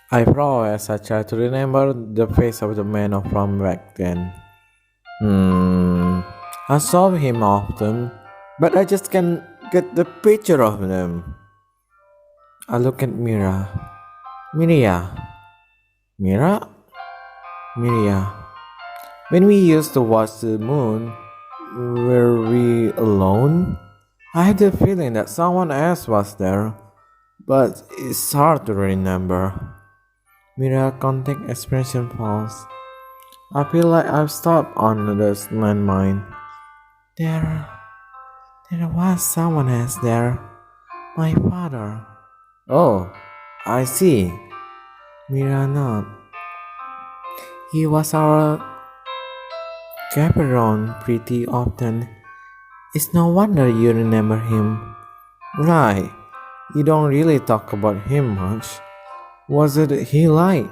I froze as I tried to remember the face of the man from back then. Hmm. I saw him often, but I just can't get the picture of him. I look at Mira. Miria. Mira? Miria. When we used to watch the moon, were we alone? I had the feeling that someone else was there, but it's hard to remember. Mira contact expression falls. I feel like I've stopped on the landmine. There, there was someone else there. My father. Oh, I see. Mira nod. He was our chaperone pretty often. It's no wonder you remember him. Right. You don't really talk about him much. Was it he like?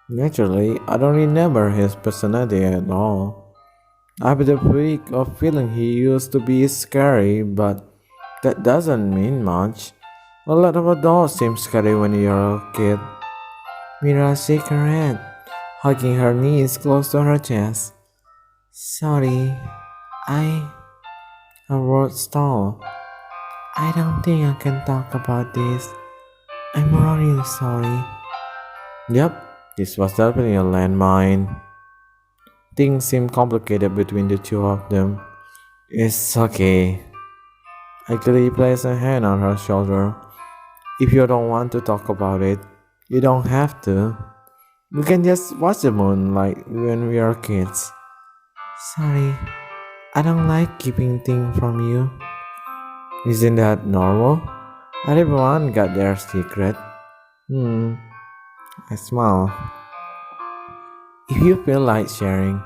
Naturally, I don't remember his personality at all. I have the freak of feeling he used to be scary, but that doesn't mean much. A lot of adults seem scary when you're a kid. Mira shook her head, hugging her knees close to her chest. Sorry, I. Her words stalled. I don't think I can talk about this. I'm really sorry. Yep, this was definitely a landmine. Things seem complicated between the two of them. It's okay. I quickly placed a hand on her shoulder. If you don't want to talk about it, you don't have to. We can just watch the moon like when we are kids. Sorry, I don't like keeping things from you. Isn't that normal? Everyone got their secret. I smile. If you feel like sharing,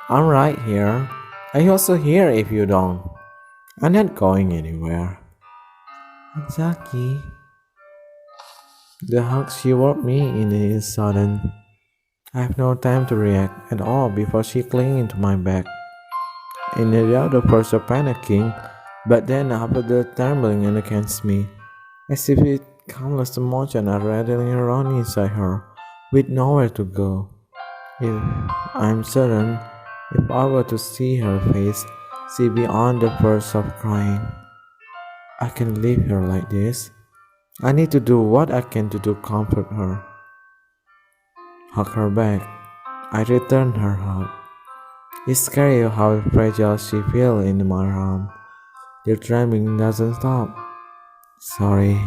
I'm right here. I'm also here if you don't. I'm not going anywhere. Zaki. The hug she worked me in is sudden. I have no time to react at all before she clings into my back. In the other first of panicking, but then after the trembling against me, as if it countless emotions are rattling around inside her, with nowhere to go. If I'm certain, if I were to see her face, see beyond the verge of crying, I can leave her like this. I need to do what I can to comfort her. Hug her back. I return her hug. It's scary how fragile she feels in my arm. The trembling doesn't stop. Sorry.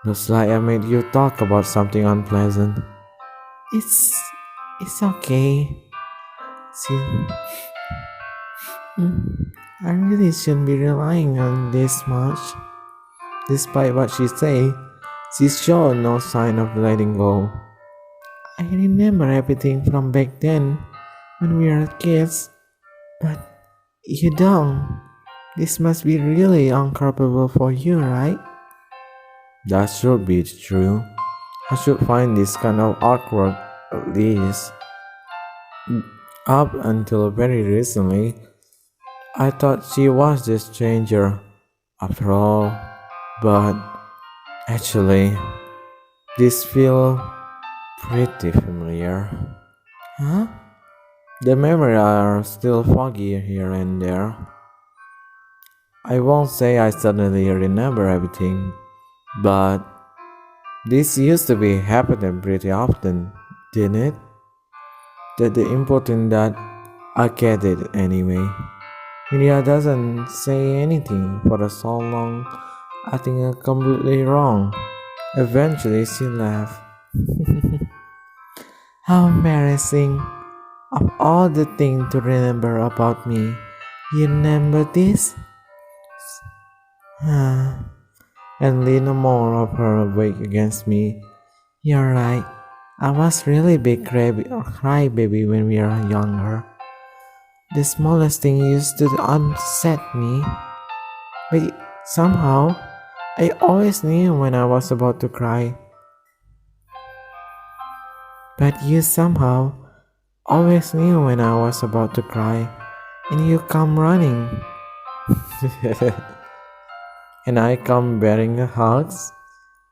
Looks like I made you talk about something unpleasant. It's it's okay. See, I really shouldn't be relying on this much. Despite what she say, she showed no sign of letting go. I remember everything from back then, when we were kids, but you don't. This must be really uncomfortable for you, right? That should be true. I should find this kind of awkward at least. Up until very recently, I thought she was the stranger after all, but actually, this feels pretty familiar. Huh? The memories are still foggy here and there. I won't say I suddenly remember everything, but this used to be happening pretty often, didn't it? That the important that I get it anyway. Media doesn't say anything for so long. I think I'm completely wrong. Eventually she laughed. How embarrassing. Of all the things to remember about me, you remember this? And lean more of her weight against me. You're right. I was really big crybaby when we were younger. The smallest thing used to upset me. But somehow, I always knew when I was about to cry. But you somehow always knew when I was about to cry, and you come running. And I come bearing hugs.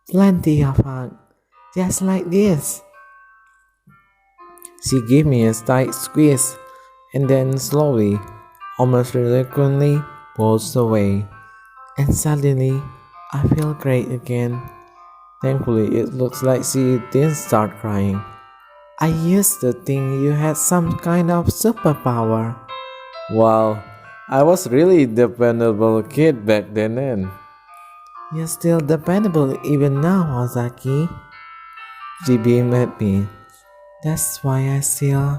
Plenty of hugs. Just like this. She gave me a tight squeeze and then slowly, almost reluctantly, pulls away. And suddenly, I feel great again. Thankfully, it looks like she didn't start crying. I used to think you had some kind of superpower. Wow, I was really dependable kid back then. You're still dependable even now, Ozaki. She beamed at me. That's why I still.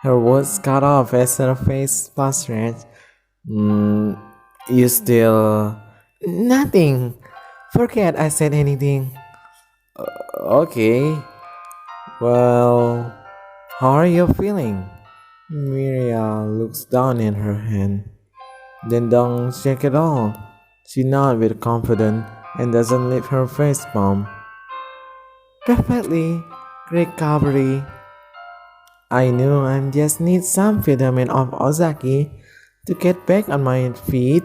Her words cut off as her face was red. Mm, you still. Nothing. Forget I said anything. Okay. Well, how are you feeling? Miria looks down in her hand. Then don't shake it all. She nods with confidence and doesn't lift her face palm. Perfectly. Recovery. I knew I just need some vitamin of Ozaki to get back on my feet.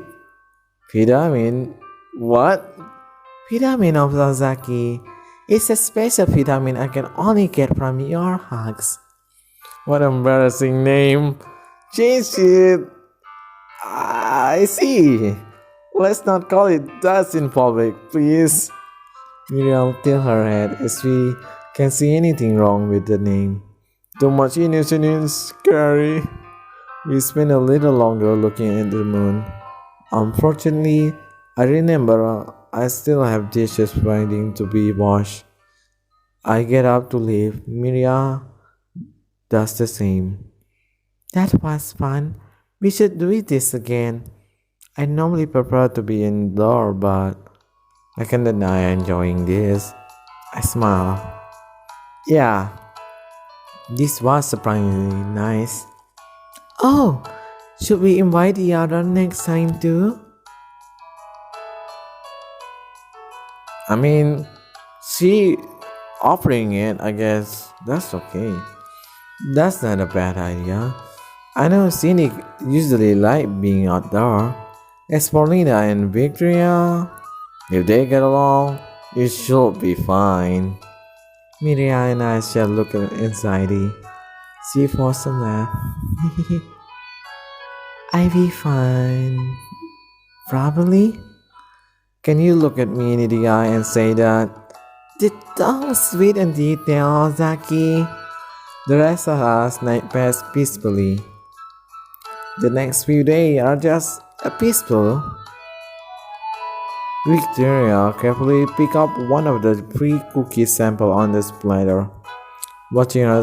Vitamin? What? Vitamin of Ozaki. It's a special vitamin I can only get from your hugs. What embarrassing name. Change it. I see. Let's not call it that in public, please. Miriam tilted her head as we can't see anything wrong with the name. Too much innocent is scary. We spent a little longer looking at the moon. Unfortunately, I remember I still have dishes waiting to be washed. I get up to leave. Miria does the same. That was fun. We should do this again. I normally prefer to be indoor, but I can't deny enjoying this. I smile. Yeah, this was surprisingly nice. Oh, should we invite the other next time too? I mean, she offering it, I guess that's okay. That's not a bad idea. I know Cynic usually like being outdoor. As for Lina and Victoria, if they get along, it should be fine. Miria and I shall look at anxiety. She forced a laugh. I be fine. Probably. Can you look at me in the eye and say that? The tongue sweet and detailed, Ozaki. The rest of us night passed peacefully. The next few days are just peaceful. Victoria carefully picked up one of the free cookie samples on the platter. Watching her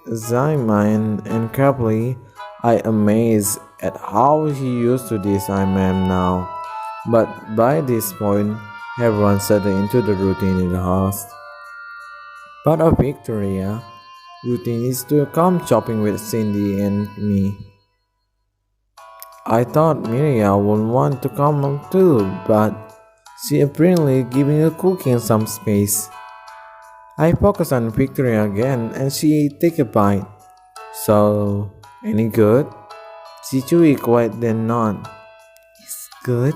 examine and carefully, I amazed at how she used to this I am now. But by this point, everyone settled into the routine in the house. Part of Victoria routine is to come shopping with Cindy and me. I thought Miria would want to come too, but she apparently giving a cooking some space. I focus on Victoria again and she take a bite. So, any good? She chewy quiet then nod. It's good.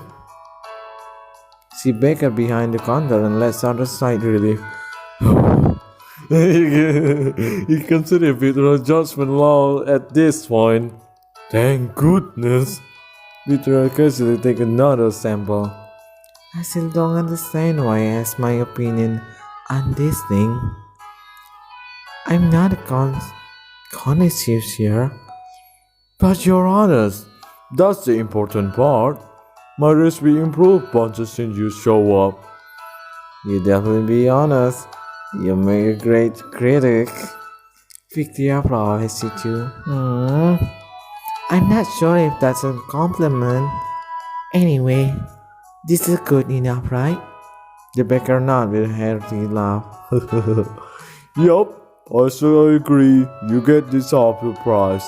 She backed her behind the counter and lets out a sigh relief. You consider Victoria's judgment low at this point. Thank goodness. Victoria casually take another sample. I still don't understand why I ask my opinion on this thing. I'm not a connoisseur here. But you're honest. That's the important part. My recipe improved bunches since you show up. You definitely be honest. You make a great critic. Victoria applauded you too. I'm not sure if that's a compliment. Anyway, this is good enough, right? The baker nodded with a hearty laugh. Yup, I sure agree. You get this off the price.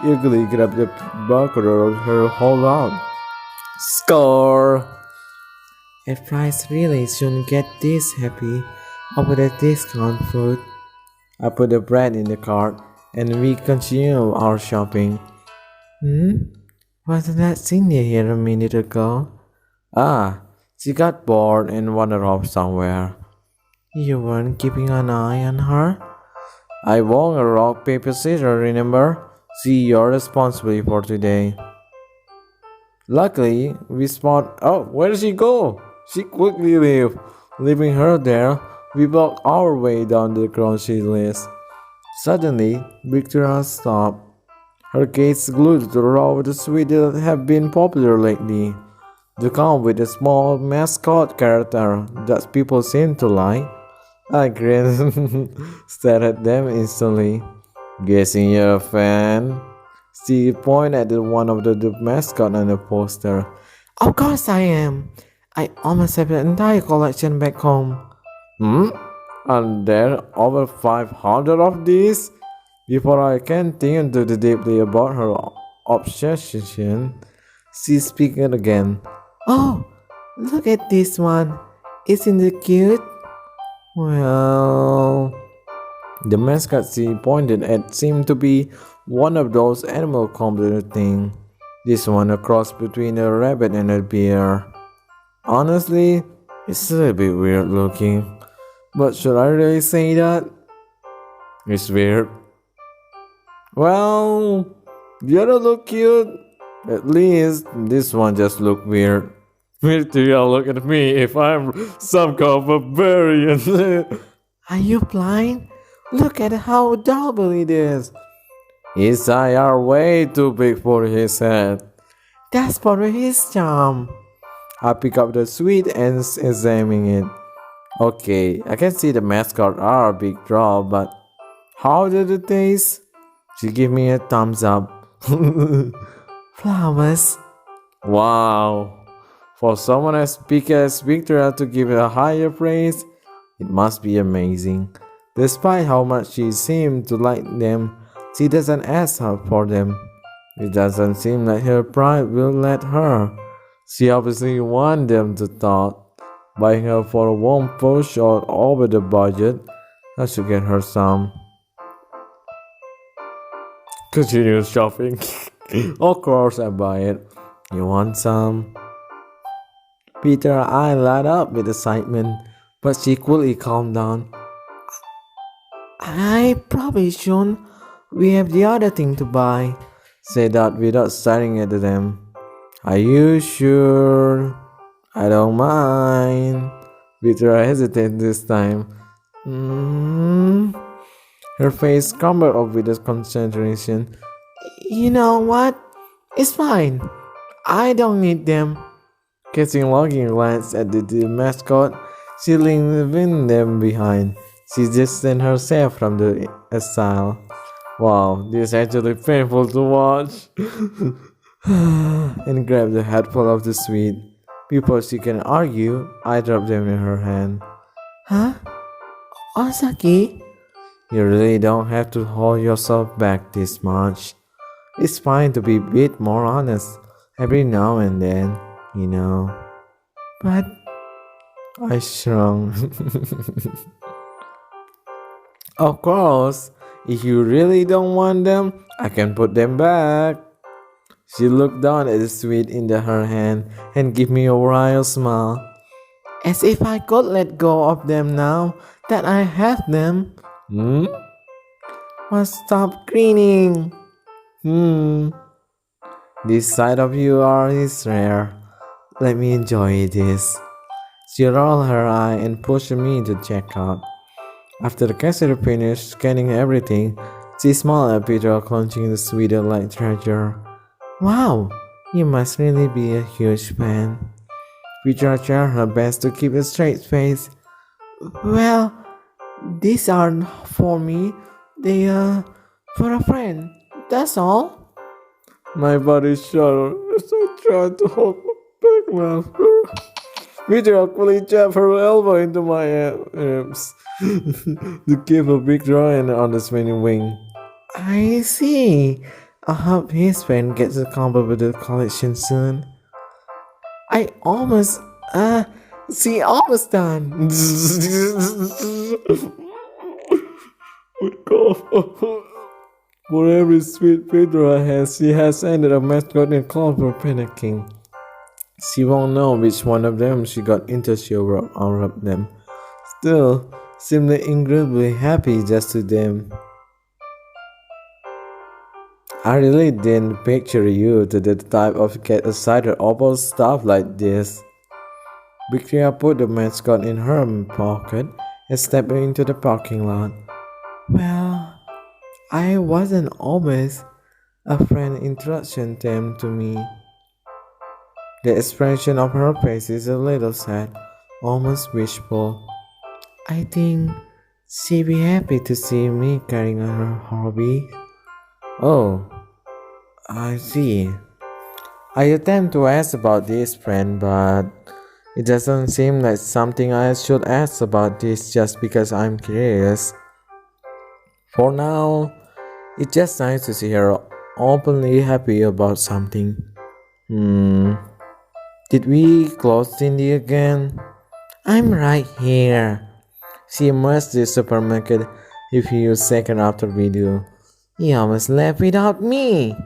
Eagerly grabbed the baker her hold out. Score! At price really shouldn't get this happy over the discount food. I put the bread in the cart and we continue our shopping. Wasn't that Cynthia here a minute ago? Ah, she got bored and wandered off somewhere. You weren't keeping an eye on her? I won a rock, paper, scissors, remember? See your responsibility for today. Luckily, we spot. Oh, where did she go? She quickly left. Leaving her there, we walked our way down the grocery list. Suddenly, Victoria stopped. Her gaze glued to the row of the sweets that have been popular lately. The come with a small mascot character that people seem to like. I grinned, stared at them instantly. Guessing you're a fan? She pointed at one of the mascot on the poster. Of course I am. I almost have the entire collection back home. Hmm? And there are over 500 of these? Before I can think too deeply about her obsession, she speaking again. Oh, look at this one. Isn't it cute? Well, the mascot she pointed at seemed to be one of those animal computer thing. This one a cross between a rabbit and a bear. Honestly, it's a little bit weird looking. But should I really say that? It's weird. Well, the other look cute. At least this one just look weird. Victoria, look at me if I'm some kind of barbarian. Are you blind? Look at how adorable it is. His eyes are way too big for his head. That's part of his charm. I pick up the sweet and examine it. Okay, I can see the mascot are a big draw, but how did it taste? She give me a thumbs up. Flowers. Wow. For someone as big as Victoria to give it a higher praise, it must be amazing. Despite how much she seemed to like them, she doesn't ask her for them. It doesn't seem like her pride will let her. She obviously wants them to thought. Buying her for a warm push or over the budget, I should get her some. Continue shopping. Of course I buy it. You want some? Peter's eye lit up with excitement, but she quickly calmed down. I probably shouldn't. We have the other thing to buy, said Dot without staring at them. Are you sure? I don't mind. Peter hesitated this time. Her face crumbled up with concentration. You know what? It's fine. I don't need them. Catching a longing glance at the mascot, she leaving them behind. She distanced herself from the asile. Wow, this is actually painful to watch. And grabbed a handful of the sweet. Before she can argue, I dropped them in her hand. Huh? Osaki? You really don't have to hold yourself back this much. It's fine to be a bit more honest every now and then, you know. But I shrunk. Of course, if you really don't want them, I can put them back. She looked down at the sweet in her hand and gave me a wry smile. As if I could let go of them now that I have them. Well, stop grinning. This side of you is rare. Let me enjoy this. She rolled her eye and pushed me to check out. After the cashier finished scanning everything, she smiled at Peter clenching the sweeter like treasure. Wow, you must really be a huge fan. Peter tried her best to keep a straight face. Well, these aren't for me. They are for a friend. That's all. My body shuddered as I tried to hold my back laughter. Peter quickly jabbed her elbow into my arms to give a big drawing on the spinning wing. I see. I hope his friend gets a combo with the collection soon. I almost, see, almost done. For every sweet Pedro has, she has ended a mascot and called for panicking. She won't know which one of them she got into. She will unwrap them. still seemed incredibly happy just to them. I really didn't picture you to the type of get excited about stuff like this. Victoria put the mascot in her pocket and stepped into the parking lot. Well, I wasn't always a friend introduction them to me. The expression of her face is a little sad, almost wishful. I think she'd be happy to see me carrying on her hobby. Oh, I see. I attempt to ask about this friend, but it doesn't seem like something I should ask about this just because I'm curious. For now, it's just nice to see her openly happy about something. Hmm. Did we close Cindy again? I'm right here. She emerged the supermarket a few seconds after video. You almost left without me.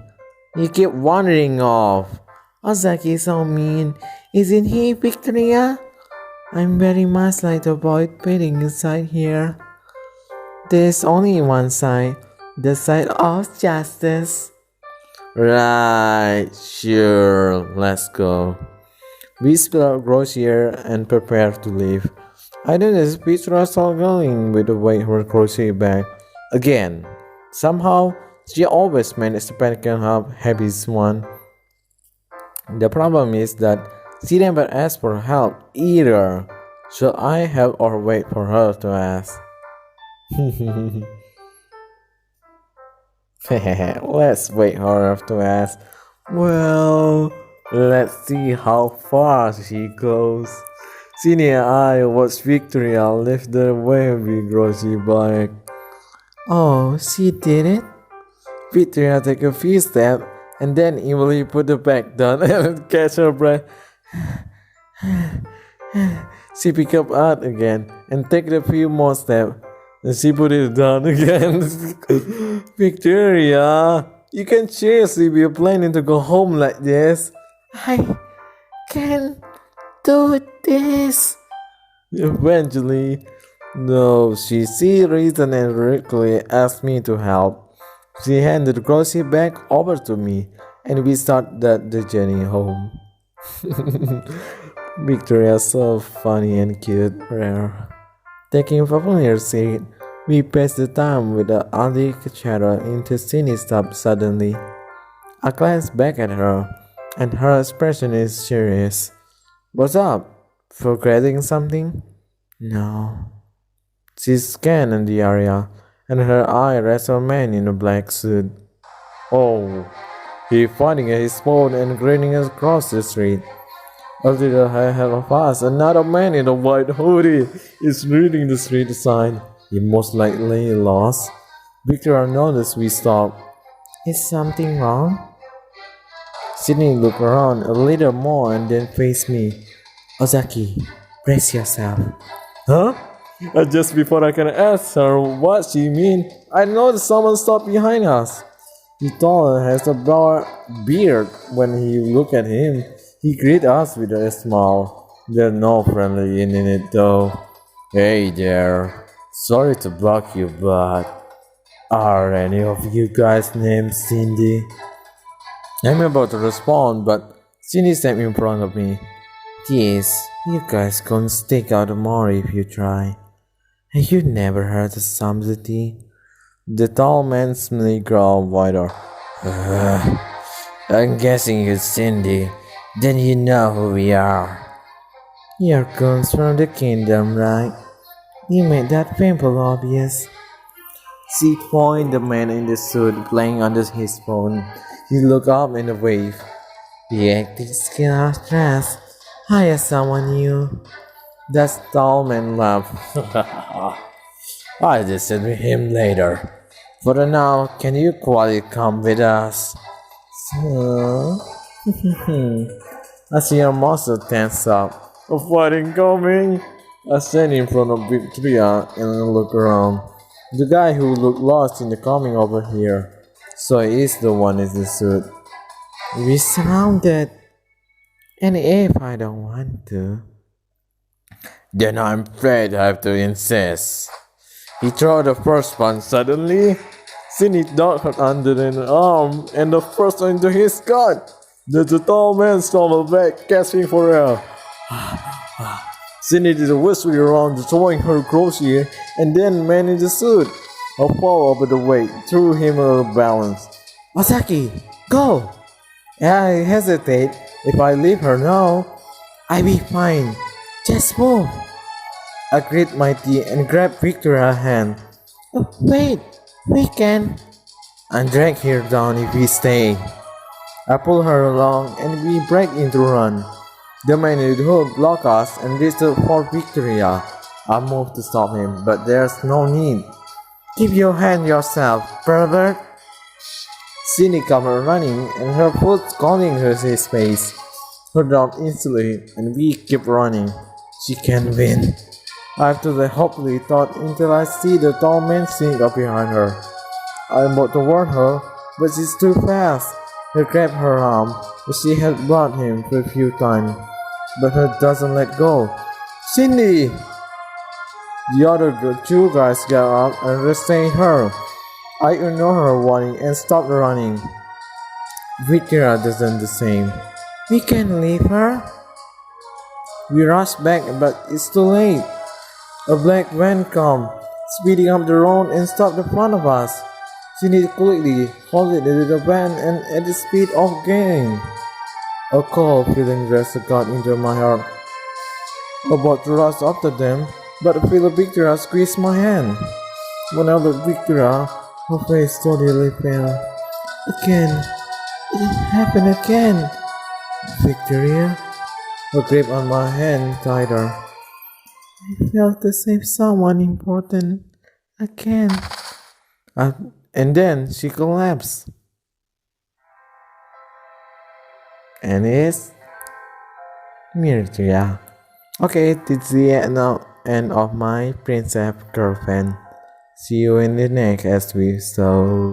You keep wandering off. Ozaki is so mean, isn't he, Victoria? I'm very much like to avoid putting inside here. There's only one side, the side of justice. Right, sure, let's go. We spill our grocery and prepare to leave. I noticed Petra struggling with the weight her grocery bag. Again, somehow, she always managed to pick up Happy's one. The problem is that she never asked for help either. Should I help or wait for her to ask? Let's wait for her to ask. Well, let's see how far she goes. Cindy and I watched Victoria lift the heavy grocery bag. Oh, she did it? Victoria took a few steps and then evilly put the bag down and catch her breath. She picked up art again and took a few more steps. And she put it down again. Victoria, you can seriously be planning to go home like this. I can't do this. Eventually, no, she see reason and directly asked me to help. She handed the grocery bag over to me, and we started the journey home. Victoria so funny and cute, rare. Taking a familiar seat, we passed the time with the ugly shadow until Cindy stopped suddenly. I glanced back at her, and her expression is serious. What's up? Forgetting something? No. She scanned the area, and her eye rests on a man in a black suit. Oh, he pointing at his phone and grinning across the street. A little ahead of us, another man in a white hoodie is reading the street sign. He most likely lost. Victor noticed we stopped. Is something wrong? Sydney looked around a little more and then faced me. Ozaki, brace yourself. Huh? Just before I can ask her what she mean, I noticed someone stopped behind us. He tall and has a broad beard. When he looked at him, he greeted us with a smile. There's no friendly in it though. Hey there. Sorry to block you, but are any of you guys named Cindy? I'm about to respond, but Cindy stepped in front of me. Yes, you guys can stick out more if you try. And you never heard of somebody? The tall man's smiley growled wider. I'm guessing you're Cindy. Then you know who we are. You're goons from the kingdom, right? You made that painful obvious. She pointed the man in the suit playing under his phone. He looked up in a wave. The acting skill of dress. Hire someone new. That tall man laughed. I'll visit with him later. For now, can you quietly come with us? So... I see her muscle tense up. A fighting coming. I stand in front of Victoria and look around. The guy who looked lost in the coming over here. So he is the one in the suit. We surrounded. And if I don't want to, Then I'm afraid I have to insist. He threw the first punch suddenly. Cindy ducked her under an arm and the first one into his gut. The tall man stumbled back, gasping for air. Cindy did a whistle around, throwing her crochet, and then managed to suit. A fall over the weight threw him out of balance. Masaki, go! I hesitate. If I leave her now, I'll be fine. Just move. I grit my teeth and grabbed Victoria's hand. Oh, wait, we can. And drag her down if we stay. I pull her along and we break into run. The man who blocked us and reached for Victoria. I moved to stop him, but there's no need. Keep your hand yourself, pervert. Cindy came running and her foot calling her his face. Her dropped instantly and we keep running. She can win. I have to hopefully thought until I see the tall man sneak up behind her. I am about to warn her, but she's too fast. I grabbed her arm, but she had blocked him for a few times, but her doesn't let go. Cindy! The other two guys got up and restrained her. I ignored her warning and stopped running. Victoria doesn't the same. We can leave her? We rushed back, but it's too late. A black van came, speeding up the road and stopped in front of us. Cindy quickly halted the van and at the speed of going. A cold feeling got into my heart. About to rush after them, but a feel of Victoria squeezed my hand. When I looked at Victoria, her face totally fell. Again. It happened again. Victoria? Her grip on my hand tighter. I felt to save someone important. Again. And then she collapsed. And it's Mirtia. Okay, this is the end of my princess girlfriend. See you in the next episode.